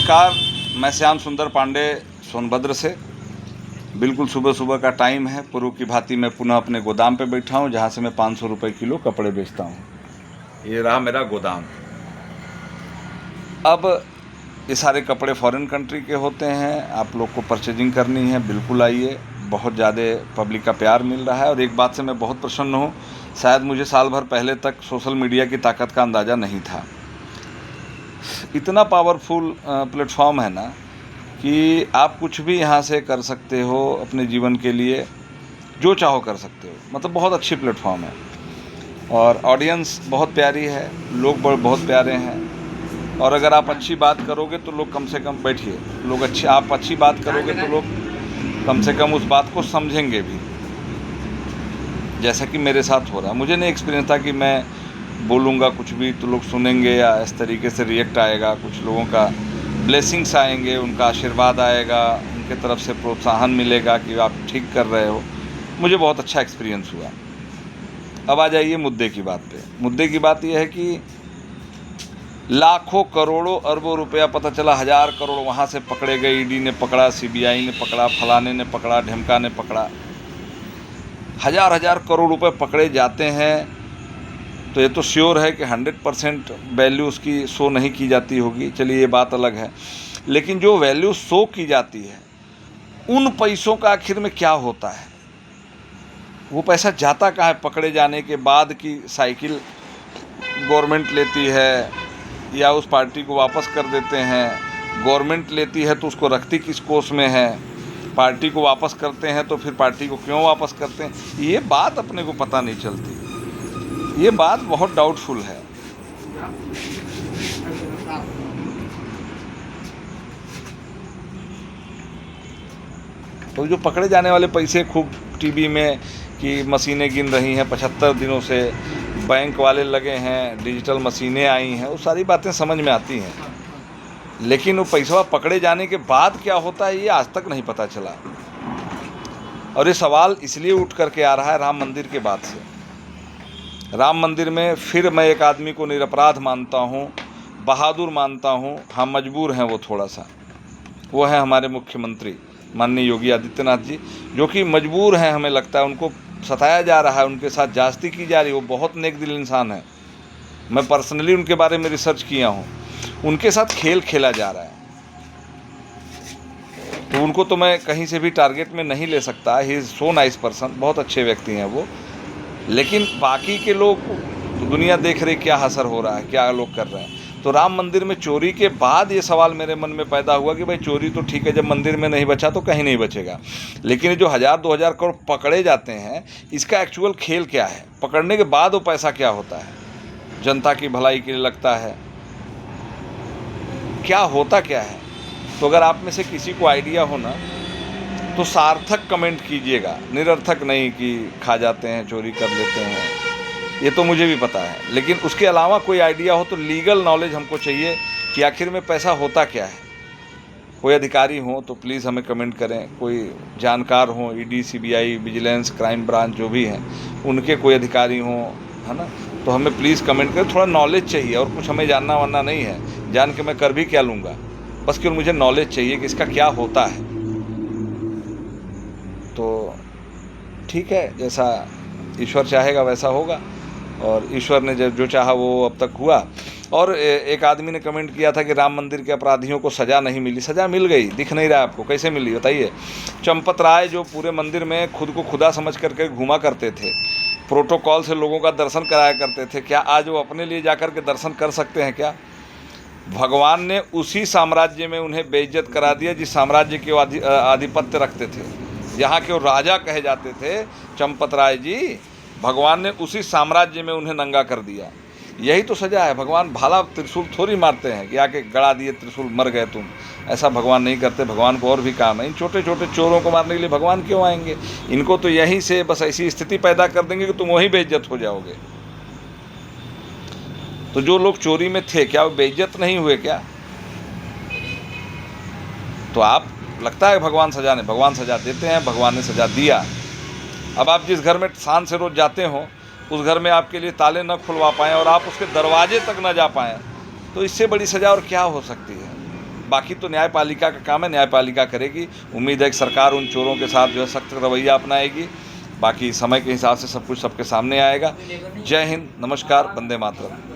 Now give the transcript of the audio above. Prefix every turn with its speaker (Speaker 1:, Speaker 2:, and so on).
Speaker 1: नमस्कार, मैं श्याम सुंदर पांडे सोनभद्र से। बिल्कुल सुबह सुबह का टाइम है। पूर्व की भांति मैं पुनः अपने गोदाम पे बैठा हूँ, जहाँ से मैं 500 रुपये किलो कपड़े बेचता हूँ। ये रहा मेरा गोदाम। अब ये सारे कपड़े फॉरेन कंट्री के होते हैं। आप लोग को परचेजिंग करनी है, बिल्कुल आइए। बहुत ज़्यादा पब्लिक का प्यार मिल रहा है और एक बात से मैं बहुत प्रसन्न हूँ। शायद मुझे साल भर पहले तक सोशल मीडिया की ताकत का अंदाज़ा नहीं था। इतना पावरफुल प्लेटफॉर्म है ना कि आप कुछ भी यहाँ से कर सकते हो अपने जीवन के लिए, जो चाहो कर सकते हो। मतलब बहुत अच्छी प्लेटफॉर्म है और ऑडियंस बहुत प्यारी है, लोग बहुत प्यारे हैं। और अगर आप अच्छी बात करोगे तो लोग कम से कम बैठिए लोग आप अच्छी बात करोगे तो लोग कम से कम उस बात को समझेंगे भी, जैसा कि मेरे साथ हो रहा है। मुझे नहीं एक्सपीरियंस था कि मैं बोलूँगा कुछ भी तो लोग सुनेंगे या इस तरीके से रिएक्ट आएगा। कुछ लोगों का ब्लेसिंग्स आएंगे, उनका आशीर्वाद आएगा, उनके तरफ से प्रोत्साहन मिलेगा कि आप ठीक कर रहे हो। मुझे बहुत अच्छा एक्सपीरियंस हुआ। अब आ जाइए मुद्दे की बात पे। मुद्दे की बात यह है कि लाखों करोड़ों अरबों रुपया, पता चला 1000 करोड़ वहाँ से पकड़े गए। ईडी ने पकड़ा, सीबीआई ने पकड़ा, फलाने ने पकड़ा, ढिमका ने पकड़ा। हजार करोड़ रुपए पकड़े जाते हैं तो ये तो श्योर है कि 100% वैल्यू उसकी शो नहीं की जाती होगी। चलिए ये बात अलग है। लेकिन जो वैल्यू शो की जाती है उन पैसों का आखिर में क्या होता है? वो पैसा जाता कहाँ है? पकड़े जाने के बाद की साइकिल गवर्नमेंट लेती है या उस पार्टी को वापस कर देते हैं? गवर्नमेंट लेती है तो उसको रखती किस कोष में है? पार्टी को वापस करते हैं तो फिर पार्टी को क्यों वापस करते हैं? ये बात अपने को पता नहीं चलती। ये बात बहुत डाउटफुल है। तो जो पकड़े जाने वाले पैसे खूब टीवी में कि मशीनें गिन रही हैं 75 दिनों से, बैंक वाले लगे हैं, डिजिटल मशीनें आई हैं, वो सारी बातें समझ में आती हैं। लेकिन वो पैसा पकड़े जाने के बाद क्या होता है ये आज तक नहीं पता चला। और ये सवाल इसलिए उठ करके आ रहा है राम मंदिर के बाद से। राम मंदिर में फिर मैं एक आदमी को निरपराध मानता हूँ, बहादुर मानता हूँ। हाँ, मजबूर हैं वो थोड़ा सा। वो है हमारे मुख्यमंत्री माननीय योगी आदित्यनाथ जी, जो कि मजबूर हैं। हमें लगता है उनको सताया जा रहा है, उनके साथ जास्ती की जा रही है। वो बहुत नेक दिल इंसान है, मैं पर्सनली उनके बारे में रिसर्च किया हूँ। उनके साथ खेल खेला जा रहा है, तो उनको तो मैं कहीं से भी टारगेट में नहीं ले सकता। He is so nice person, बहुत अच्छे व्यक्ति हैं वो। लेकिन बाकी के लोग तो दुनिया देख रही क्या असर हो रहा है, क्या लोग कर रहे हैं। तो राम मंदिर में चोरी के बाद ये सवाल मेरे मन में पैदा हुआ कि भाई चोरी तो ठीक है, जब मंदिर में नहीं बचा तो कहीं नहीं बचेगा। लेकिन जो 1000-2000 करोड़ पकड़े जाते हैं, इसका एक्चुअल खेल क्या है? पकड़ने के बाद वो पैसा क्या होता है? जनता की भलाई के लिए लगता है? क्या होता क्या है? तो अगर आप में से किसी को आइडिया हो ना तो सार्थक कमेंट कीजिएगा, निरर्थक नहीं कि खा जाते हैं, चोरी कर लेते हैं, ये तो मुझे भी पता है। लेकिन उसके अलावा कोई आइडिया हो तो लीगल नॉलेज हमको चाहिए कि आखिर में पैसा होता क्या है। कोई अधिकारी हो तो प्लीज़ हमें कमेंट करें। कोई जानकार हो, ED, CBI, vigilance, crime branch जो भी हैं, उनके कोई अधिकारी हों, है ना, तो हमें प्लीज़ कमेंट करें। थोड़ा नॉलेज चाहिए और कुछ हमें जानना वानना नहीं है। जान के मैं कर भी क्या लूँगा? बस केवल मुझे नॉलेज चाहिए कि इसका क्या होता है। तो ठीक है, जैसा ईश्वर चाहेगा वैसा होगा और ईश्वर ने जो चाहा वो अब तक हुआ। और एक आदमी ने कमेंट किया था कि राम मंदिर के अपराधियों को सज़ा नहीं मिली। सज़ा मिल गई, दिख नहीं रहा आपको? कैसे मिली बताइए? चंपत राय जो पूरे मंदिर में खुद को खुदा समझ करके घूमा करते थे, प्रोटोकॉल से लोगों का दर्शन कराया करते थे, क्या आज वो अपने लिए जाकर के दर्शन कर सकते हैं क्या? भगवान ने उसी साम्राज्य में उन्हें बेइज्जत करा दिया जिस साम्राज्य के वो आधिपत्य रखते थे, यहाँ के वो राजा कहे जाते थे। चंपत राय जी, भगवान ने उसी साम्राज्य में उन्हें नंगा कर दिया। यही तो सजा है। भगवान भाला त्रिशूल थोड़ी मारते हैं कि आके गड़ा दिए त्रिशूल, मर गए तुम। ऐसा भगवान नहीं करते। भगवान को और भी काम है। इन छोटे छोटे चोरों को मारने के लिए भगवान क्यों आएंगे? इनको तो यहीं से बस ऐसी स्थिति पैदा कर देंगे कि तुम वहीं बेइज्जत हो जाओगे। तो जो लोग चोरी में थे, क्या वो बेइज्जत नहीं हुए क्या? तो आप लगता है भगवान सजा देते हैं। भगवान ने सजा दिया। अब आप जिस घर में शान से रोज़ जाते हो, उस घर में आपके लिए ताले न खुलवा पाएँ और आप उसके दरवाजे तक न जा पाएँ, तो इससे बड़ी सज़ा और क्या हो सकती है? बाकी तो न्यायपालिका का काम है, न्यायपालिका करेगी। उम्मीद है कि सरकार उन चोरों के साथ जो है सख्त रवैया अपनाएगी। बाकी समय के हिसाब से सब कुछ सबके सामने आएगा। जय हिंद, नमस्कार, वंदे मातरम।